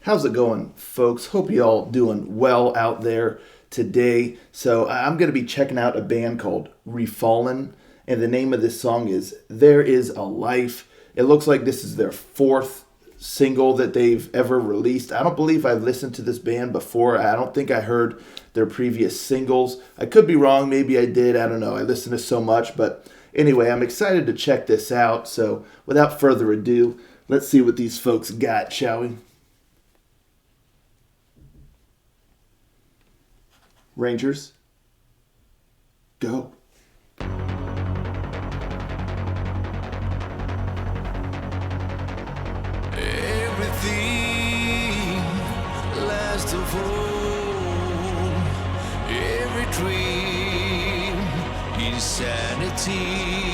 How's it going, folks? Hope you all doing well out there today. So I'm going to be checking out a band called Refallen, and the name of this song is There Is a Life. It looks like this is their fourth single that they've ever released. I don't believe I've listened to this band before. I don't think I heard their previous singles. I could be wrong. Maybe I did. I don't know. I listen to so much. But anyway, I'm excited to check this out. So without further ado, let's see what these folks got, shall we? Rangers, go. Everything last of all, every dream, insanity.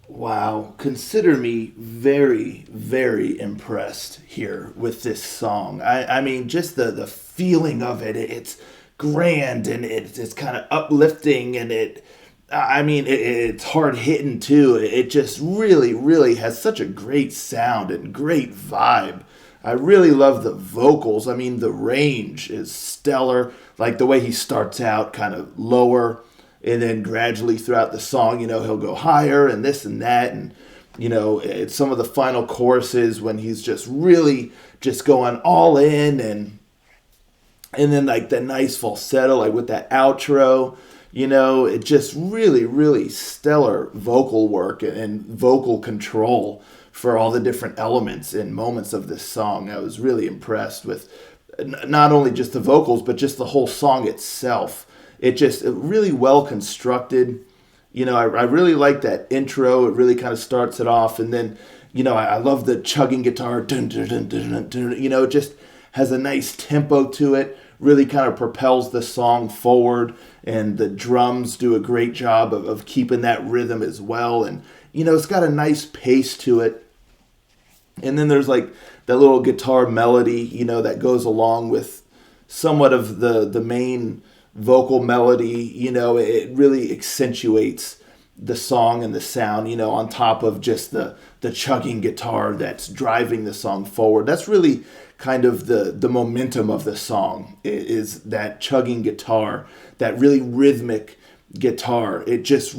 Wow, consider me very, very impressed here with this song. I mean, just the feeling of it. It's grand and it's kind of uplifting and I mean, it's hard hitting too. It just really, really has such a great sound and great vibe. I really love the vocals. I mean, the range is stellar. Like the way he starts out kind of lower and then gradually throughout the song, he'll go higher and this and that. And, it's some of the final choruses when he's just really just going all in and then like the nice falsetto, like with that outro, it just really, really stellar vocal work and vocal control for all the different elements and moments of this song. I was really impressed with not only just the vocals, but just the whole song itself. It really well constructed. I really like that intro. It really kind of starts it off. And then, I love the chugging guitar. Dun, dun, dun, dun, dun, dun, it just has a nice tempo to it. Really kind of propels the song forward. And the drums do a great job of keeping that rhythm as well. And, it's got a nice pace to it. And then there's like that little guitar melody, that goes along with somewhat of the main vocal melody. It really accentuates the song and the sound, on top of just the chugging guitar that's driving the song forward. That's really kind of the momentum of the song is that chugging guitar, that really rhythmic guitar. It just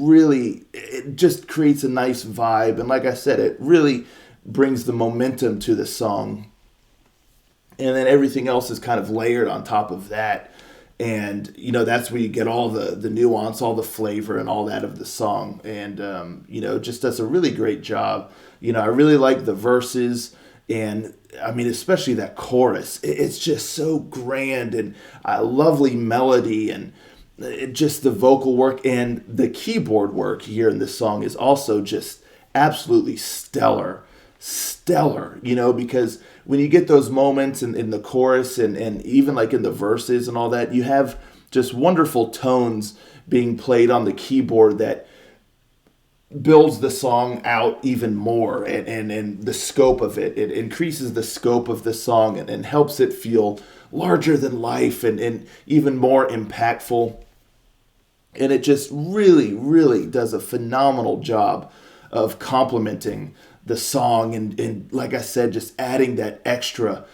creates a nice vibe. And like I said, it really brings the momentum to the song. And then everything else is kind of layered on top of that. And, that's where you get all the nuance, all the flavor and all that of the song. And, just does a really great job. I really like the verses and, I mean, especially that chorus. It's just so grand and a lovely melody and just the vocal work and the keyboard work here in this song is also just absolutely stellar, because when you get those moments in the chorus and even like in the verses and all that, you have just wonderful tones being played on the keyboard that builds the song out even more and the scope of it. It increases the scope of the song and helps it feel larger than life and even more impactful. And it just really, really does a phenomenal job of complementing the song and like I said, just adding that extra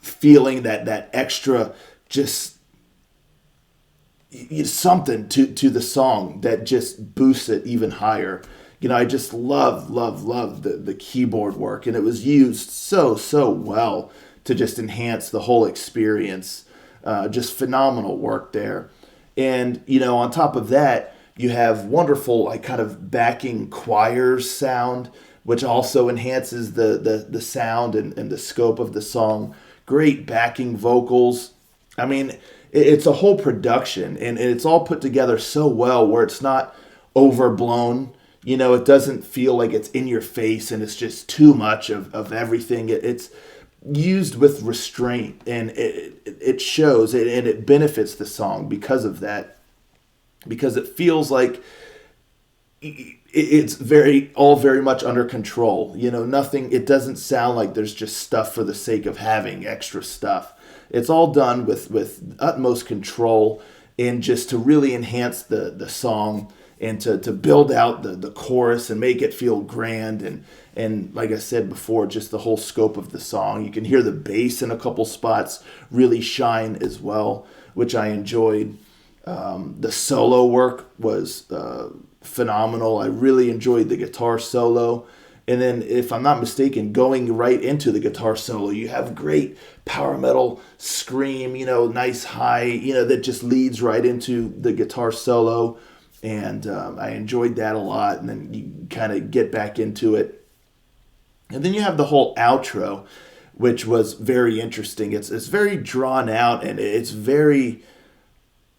feeling, that extra just something to the song that just boosts it even higher. I just love the keyboard work, and it was used so well to just enhance the whole experience. Just phenomenal work there. And, on top of that, you have wonderful, like, kind of backing choirs sound, which also enhances the sound and the scope of the song. Great backing vocals. I mean, it's a whole production, and it's all put together so well where it's not overblown. It doesn't feel like it's in your face and it's just too much of everything. It's used with restraint, and it shows, and it benefits the song because of that. Because it feels like it's very much under control. Nothing. It doesn't sound like there's just stuff for the sake of having extra stuff. It's all done with utmost control and just to really enhance the song and to build out the chorus and make it feel grand and like I said before, just the whole scope of the song. You can hear the bass in a couple spots really shine as well, which I enjoyed. The solo work was phenomenal. I really enjoyed the guitar solo. And then, if I'm not mistaken, going right into the guitar solo, you have great power metal scream, nice high, that just leads right into the guitar solo. And I enjoyed that a lot. And then you kind of get back into it. And then you have the whole outro, which was very interesting. It's very drawn out and it's very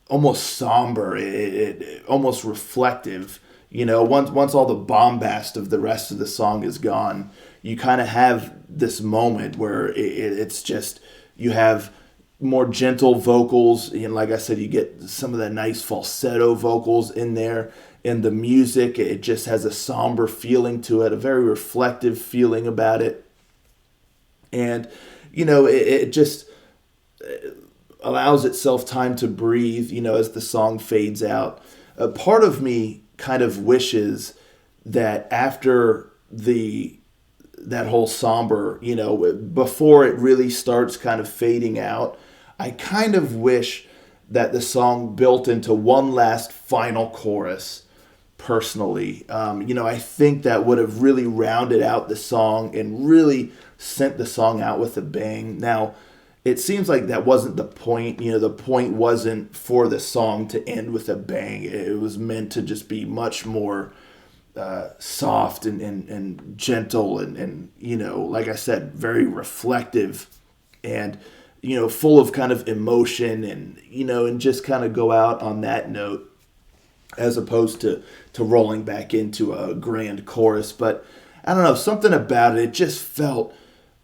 almost somber, it almost reflective. Once all the bombast of the rest of the song is gone, you kind of have this moment where it's just, you have more gentle vocals, and like I said, you get some of that nice falsetto vocals in there, in the music. It just has a somber feeling to it, a very reflective feeling about it. And, it just allows itself time to breathe, as the song fades out. A part of me kind of wishes that after that whole somber, before it really starts kind of fading out, I kind of wish that the song built into one last final chorus. Personally, I think that would have really rounded out the song and really sent the song out with a bang. Now, it seems like that wasn't the point. The point wasn't for the song to end with a bang. It was meant to just be much more soft and gentle and like I said, very reflective and, full of kind of emotion and just kind of go out on that note as opposed to rolling back into a grand chorus. But I don't know, something about it just felt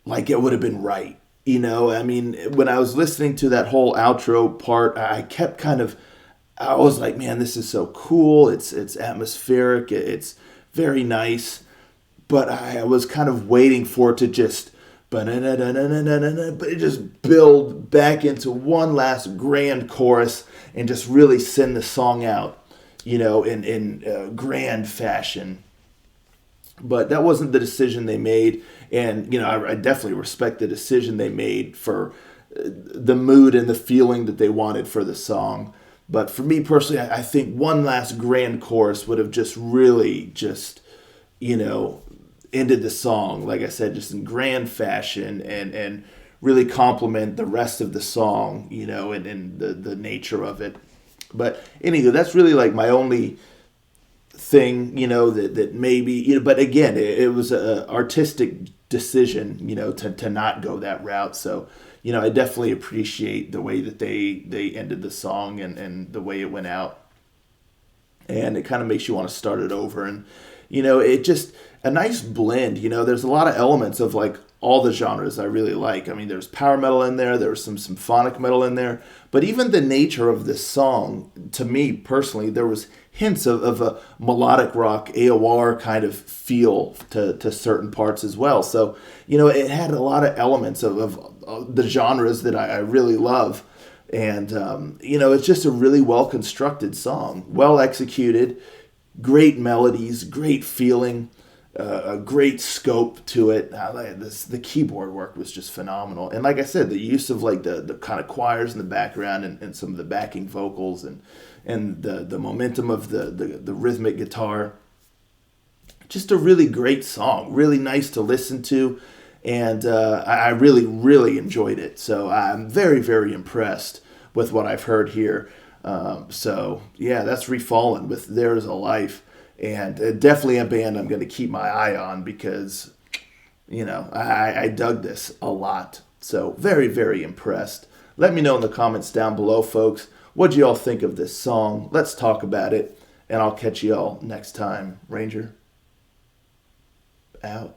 like it would have been right. I mean, when I was listening to that whole outro part, I was like, man, this is so cool. It's atmospheric. It's very nice. But I was kind of waiting for it to just, but it just build back into one last grand chorus and just really send the song out, in grand fashion. But that wasn't the decision they made. And, I definitely respect the decision they made for the mood and the feeling that they wanted for the song. But for me personally, I think one last grand chorus would have just really ended the song, like I said, just in grand fashion and really complement the rest of the song, and the nature of it. But anyway, that's really like my only thing, that maybe, but again, it was an artistic decision, to not go that route. So, I definitely appreciate the way that they ended the song and the way it went out. And it kind of makes you want to start it over. And, it just, a nice blend, there's a lot of elements of like all the genres I really like. I mean, there's power metal in there was some symphonic metal in there, but even the nature of this song, to me personally, there was hints of a melodic rock, AOR kind of feel to certain parts as well. So, it had a lot of elements of the genres that I really love. And, it's just a really well-constructed song, well executed, great melodies, great feeling, a great scope to it. The keyboard work was just phenomenal. And like I said, the use of like the kind of choirs in the background and some of the backing vocals and the momentum of the rhythmic guitar. Just a really great song, really nice to listen to. And I really, really enjoyed it. So I'm very, very impressed with what I've heard here. So yeah, that's Refallen with There Is a Life. And definitely a band I'm going to keep my eye on because, I dug this a lot. So very, very impressed. Let me know in the comments down below, folks. What do y'all think of this song? Let's talk about it. And I'll catch y'all next time. Ranger, out.